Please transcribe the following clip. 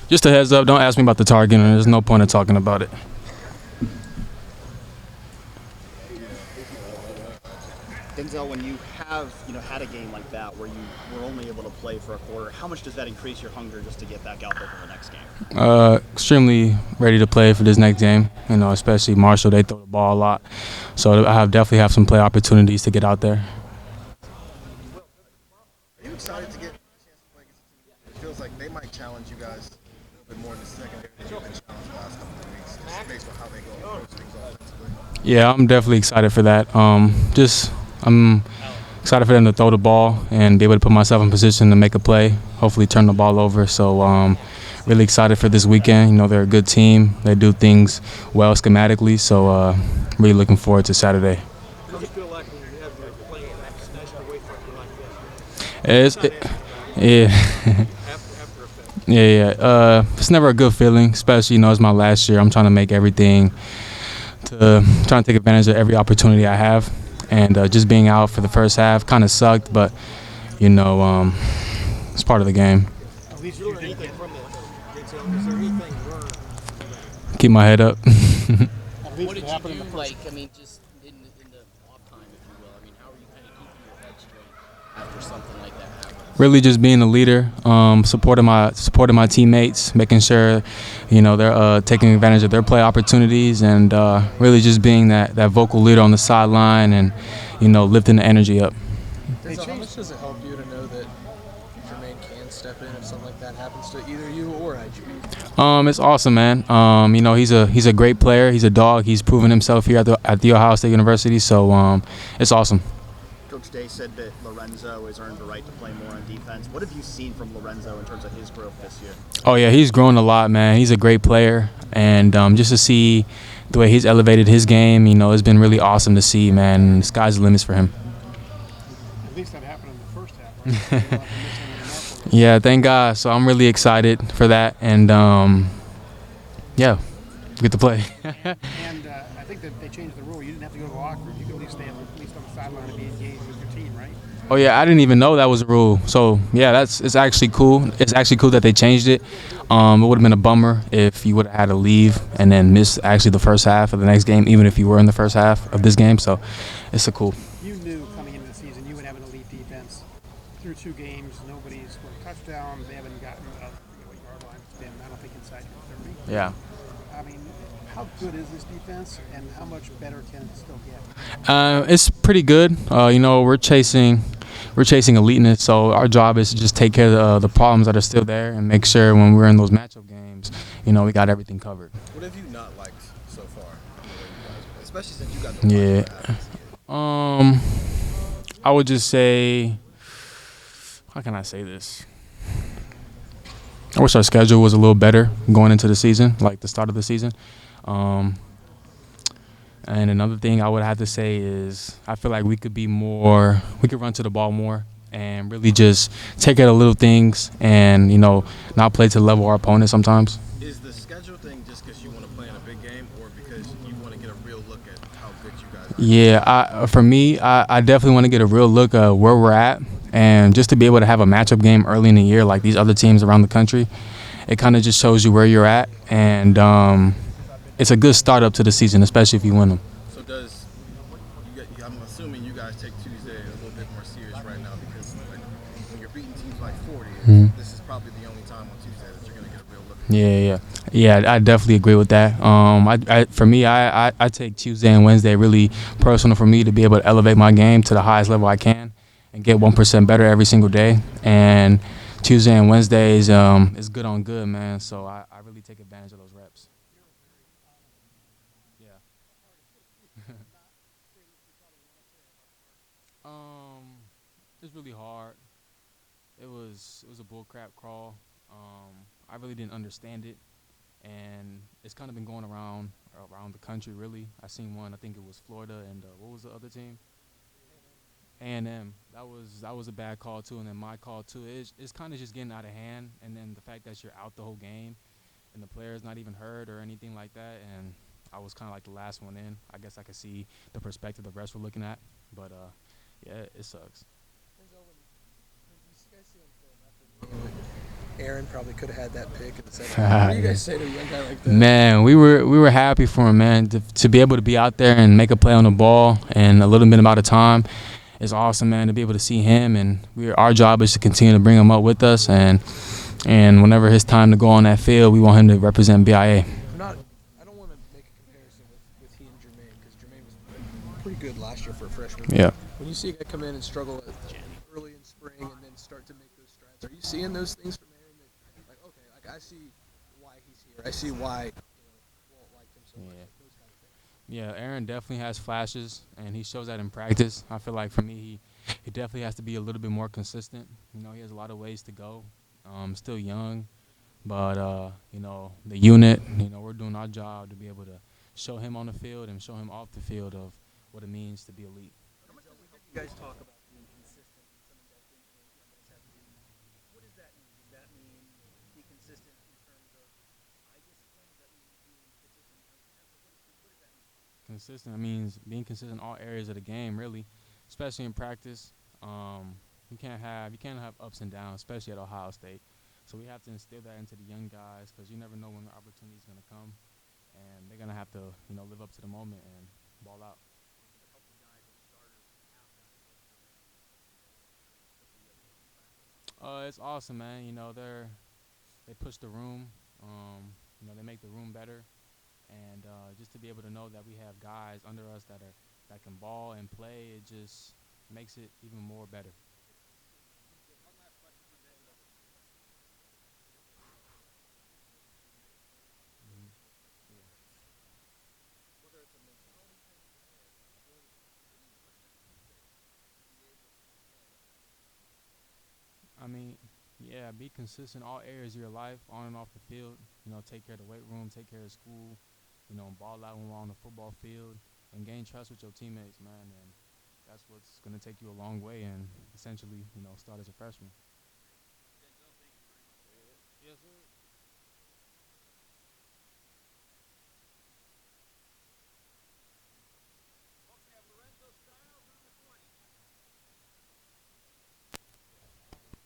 Just a heads up, don't ask me about the target, and there's no point in talking about it. Denzel, when you have had a game like that where you were only able to play for a quarter, how much does that increase your hunger just to get back out there for the next game? Extremely ready to play for this next game. Especially Marshall, they throw the ball a lot, so I definitely have some play opportunities to get out there. Are you excited to get a chance to play against a team? It feels like they might challenge you guys a little bit more in the secondary than you've been challenged the last couple of weeks, just based on how they go approach things offensively. Yeah, I'm definitely excited for that. I'm excited for them to throw the ball and be able to put myself in position to make a play, hopefully turn the ball over. So really excited for this weekend. They're a good team. They do things well schematically, so really looking forward to Saturday. How do you feel like when you have your playing snatched away from you like this? Yeah. After effect. Yeah. It's never a good feeling, especially, it's my last year. I'm trying to make everything trying to take advantage of every opportunity I have. And just being out for the first half kind of sucked, but, it's part of the game. At least you learned anything from that. Is there anything you learned from that? Keep my head up. What did you do, just in the off time, if you will? How are you kind of keeping your head straight after something like that happens? Really just being a leader, supporting my teammates, making sure, they're taking advantage of their play opportunities, and really just being that vocal leader on the sideline and, lifting the energy up. Denzel, how much does it help you to know that Jermaine can step in if something like that happens to either you or IGB? It's awesome, man. He's a great player. He's a dog. He's proven himself here at the Ohio State University, so it's awesome. Coach Day said that Lorenzo has earned the right to play more on defense. What have you seen from Lorenzo in terms of his growth this year? Oh, yeah, he's grown a lot, man. He's a great player, and just to see the way he's elevated his game, it's been really awesome to see, man. The sky's the limits for him. At least that happened in the first half, right? Yeah, thank God. So I'm really excited for that, and yeah, get to play. And I think that they changed the rule. You didn't have to go to the locker room. You could at least stay at least on the sideline and be engaged with your team, right? Oh yeah, I didn't even know that was a rule. So yeah, it's actually cool. It's actually cool that they changed it. It would have been a bummer if you would have had to leave and then miss actually the first half of the next game, even if you were in the first half of this game. So it's a cool. You knew coming into the season you would have an elite defense. Through 2 games, nobody's scored a touchdown. They haven't gotten what yard line it's been. I don't think inside your 30. Yeah. How good is this defense, and how much better can it still get? It's pretty good. We're chasing eliteness, so our job is to just take care of the problems that are still there and make sure when we're in those matchup games, we got everything covered. What have you not liked so far, especially since you got the I would just say, how can I say this? I wish our schedule was a little better going into the season, like the start of the season. And another thing I would have to say is I feel like we could run to the ball more and really just take care of little things and, not play to the level of our opponents sometimes. Is the schedule thing just because you want to play in a big game or because you want to get a real look at how good you guys are? Yeah, for me, I definitely want to get a real look at where we're at, and just to be able to have a matchup game early in the year like these other teams around the country, it kind of just shows you where you're at, and it's a good start up to the season, especially if you win them. So I'm assuming you guys take Tuesday a little bit more serious right now because when you're beating teams like 40, this is probably the only time on Tuesday that you're going to get a real look at. Yeah, I definitely agree with that. For me, I take Tuesday and Wednesday really personal for me to be able to elevate my game to the highest level I can and get 1% better every single day. And Tuesday and Wednesday is good on good, man. So I really take advantage of those reps. Yeah. It's really hard. It was a bullcrap crawl. I really didn't understand it, and it's kind of been going around the country. Really, I seen one. I think it was Florida, and what was the other team? A&M. That was a bad call too, and then my call too. It's kind of just getting out of hand, and then the fact that you're out the whole game, and the player's not even hurt or anything like that, and I was kind of like the last one in. I guess I could see the perspective the refs were looking at, but yeah, it sucks. Denzel, when you guys see on film after the game, Aaron probably could have had that pick in the second half. What do you guys say to a young guy like that? Man, we were happy for him, man, to be able to be out there and make a play on the ball in a little bit amount of time. It's awesome, man, to be able to see him, and our job is to continue to bring him up with us, and whenever his time to go on that field, we want him to represent BIA. I don't want to make a comparison with he and Jermaine, because Jermaine was pretty good last year for a freshman. Yeah. When you see a guy come in and struggle early in spring and then start to make those strides, are you seeing those things from Aaron that, like, okay, like I see why he's here, I see why Walt liked him so much, like those kind of things. Yeah, Aaron definitely has flashes, and he shows that in practice. I feel like for me, he definitely has to be a little bit more consistent. He has a lot of ways to go. Still young, but the unit. We're doing our job to be able to show him on the field and show him off the field of what it means to be elite. You guys talk about being consistent and some of that things young guys have to do. What does that mean? Does that mean be consistent in terms of eye discipline? Does that mean being consistent in terms of effort? What does that mean? Consistent means being consistent in all areas of the game, really, especially in practice. You can't have ups and downs, especially at Ohio State. So we have to instill that into the young guys, because you never know when the opportunity is going to come, and they're going to have to live up to the moment and ball out. It's awesome, man. They push the room. They make the room better, and just to be able to know that we have guys under us that can ball and play, it just makes it even more better. I mean, yeah, be consistent in all areas of your life, on and off the field. Take care of the weight room, take care of school, ball out when we're on the football field, and gain trust with your teammates, man. And that's what's going to take you a long way and essentially, start as a freshman.